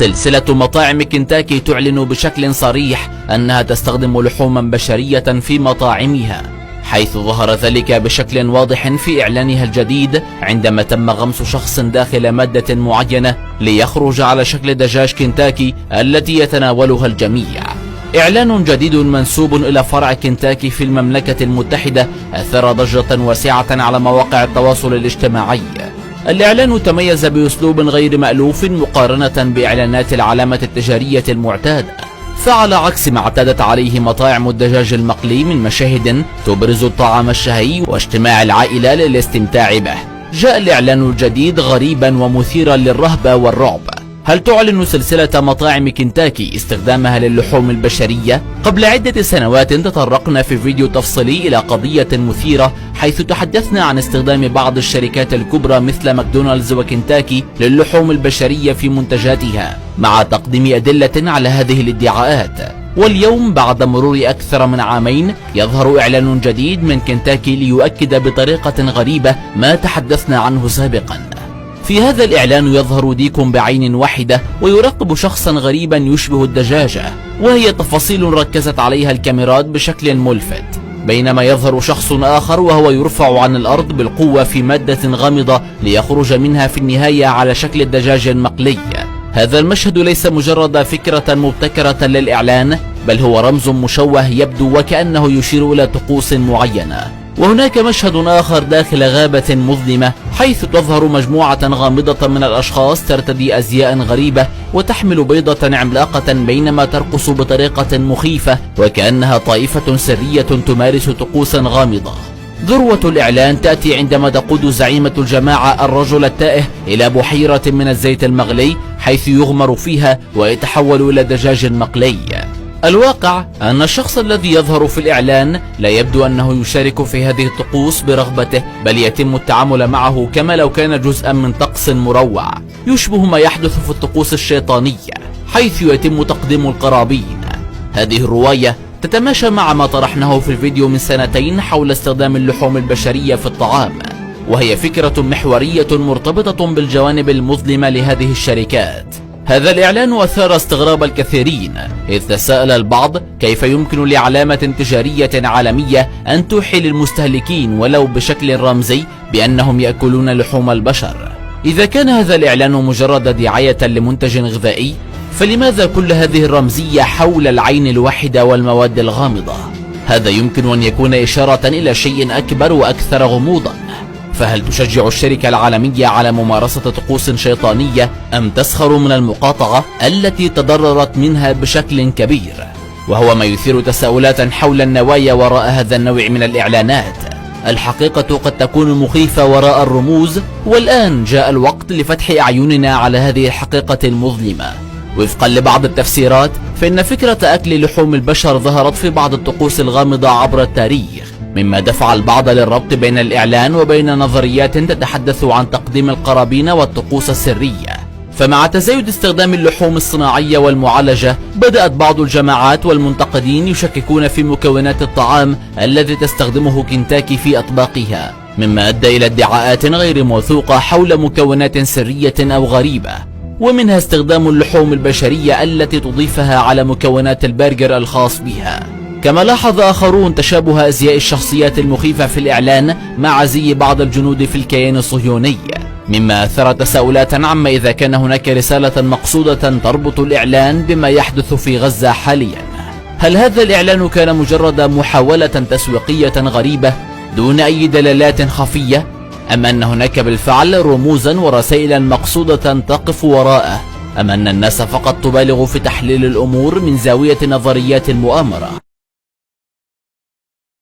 سلسلة مطاعم كنتاكي تعلن بشكل صريح أنها تستخدم لحوما بشرية في مطاعمها، حيث ظهر ذلك بشكل واضح في إعلانها الجديد عندما تم غمس شخص داخل مادة معينة ليخرج على شكل دجاج كنتاكي التي يتناولها الجميع. إعلان جديد منسوب إلى فرع كنتاكي في المملكة المتحدة أثار ضجة واسعة على مواقع التواصل الاجتماعي. الإعلان تميز بأسلوب غير مألوف مقارنة بإعلانات العلامة التجارية المعتادة، فعلى عكس ما اعتادت عليه مطاعم الدجاج المقلي من مشاهد تبرز الطعام الشهي واجتماع العائلة للاستمتاع به، جاء الإعلان الجديد غريبا ومثيرا للرهبة والرعب. هل تعلن سلسلة مطاعم كنتاكي استخدامها للحوم البشرية؟ قبل عدة سنوات تطرقنا في فيديو تفصيلي إلى قضية مثيرة، حيث تحدثنا عن استخدام بعض الشركات الكبرى مثل ماكدونالدز وكنتاكي للحوم البشرية في منتجاتها، مع تقديم أدلة على هذه الادعاءات. واليوم بعد مرور أكثر من عامين يظهر إعلان جديد من كنتاكي ليؤكد بطريقة غريبة ما تحدثنا عنه سابقا. في هذا الإعلان يظهر ديك بعين واحدة ويراقب شخصا غريبا يشبه الدجاجة، وهي تفاصيل ركزت عليها الكاميرات بشكل ملفت، بينما يظهر شخص آخر وهو يرفع عن الأرض بالقوة في مادة غامضة ليخرج منها في النهاية على شكل الدجاج المقلي. هذا المشهد ليس مجرد فكرة مبتكرة للإعلان، بل هو رمز مشوه يبدو وكأنه يشير إلى طقوس معينة. وهناك مشهد آخر داخل غابة مظلمة، حيث تظهر مجموعة غامضة من الأشخاص ترتدي أزياء غريبة وتحمل بيضة عملاقة بينما ترقص بطريقة مخيفة وكأنها طائفة سرية تمارس طقوسا غامضة. ذروة الإعلان تأتي عندما تقود زعيمة الجماعة الرجل التائه إلى بحيرة من الزيت المغلي، حيث يغمر فيها ويتحول إلى دجاج مقلي. الواقع أن الشخص الذي يظهر في الإعلان لا يبدو أنه يشارك في هذه الطقوس برغبته، بل يتم التعامل معه كما لو كان جزءا من طقس مروع يشبه ما يحدث في الطقوس الشيطانية، حيث يتم تقديم القرابين. هذه الرواية تتماشى مع ما طرحناه في الفيديو من سنتين حول استخدام اللحوم البشرية في الطعام، وهي فكرة محورية مرتبطة بالجوانب المظلمة لهذه الشركات. هذا الإعلان أثار استغراب الكثيرين، إذ تساءل البعض كيف يمكن لعلامة تجارية عالمية أن توحي للمستهلكين ولو بشكل رمزي بأنهم يأكلون لحوم البشر. إذا كان هذا الإعلان مجرد دعاية لمنتج غذائي، فلماذا كل هذه الرمزية حول العين الواحدة والمواد الغامضة؟ هذا يمكن أن يكون إشارة إلى شيء أكبر وأكثر غموضا. فهل تشجع الشركة العالمية على ممارسة طقوس شيطانية أم تسخر من المقاطعة التي تضررت منها بشكل كبير؟ وهو ما يثير تساؤلات حول النوايا وراء هذا النوع من الإعلانات. الحقيقة قد تكون مخيفة وراء الرموز، والآن جاء الوقت لفتح أعيننا على هذه الحقيقة المظلمة. وفقا لبعض التفسيرات، فإن فكرة أكل لحوم البشر ظهرت في بعض الطقوس الغامضة عبر التاريخ، مما دفع البعض للربط بين الإعلان وبين نظريات تتحدث عن تقديم القرابين والطقوس السرية. فمع تزايد استخدام اللحوم الصناعية والمعالجة، بدأت بعض الجماعات والمنتقدين يشككون في مكونات الطعام الذي تستخدمه كنتاكي في أطباقها، مما أدى إلى ادعاءات غير موثوقة حول مكونات سرية أو غريبة، ومنها استخدام اللحوم البشرية التي تضيفها على مكونات البرجر الخاص بها. كما لاحظ آخرون تشابه أزياء الشخصيات المخيفة في الإعلان مع زي بعض الجنود في الكيان الصهيوني، مما أثار تساؤلات عما إذا كان هناك رسالة مقصودة تربط الإعلان بما يحدث في غزة حاليا. هل هذا الإعلان كان مجرد محاولة تسويقية غريبة دون أي دلالات خفية، أم أن هناك بالفعل رموزا ورسائل مقصودة تقف وراءه، أم أن الناس فقط تبالغ في تحليل الأمور من زاوية نظريات المؤامرة؟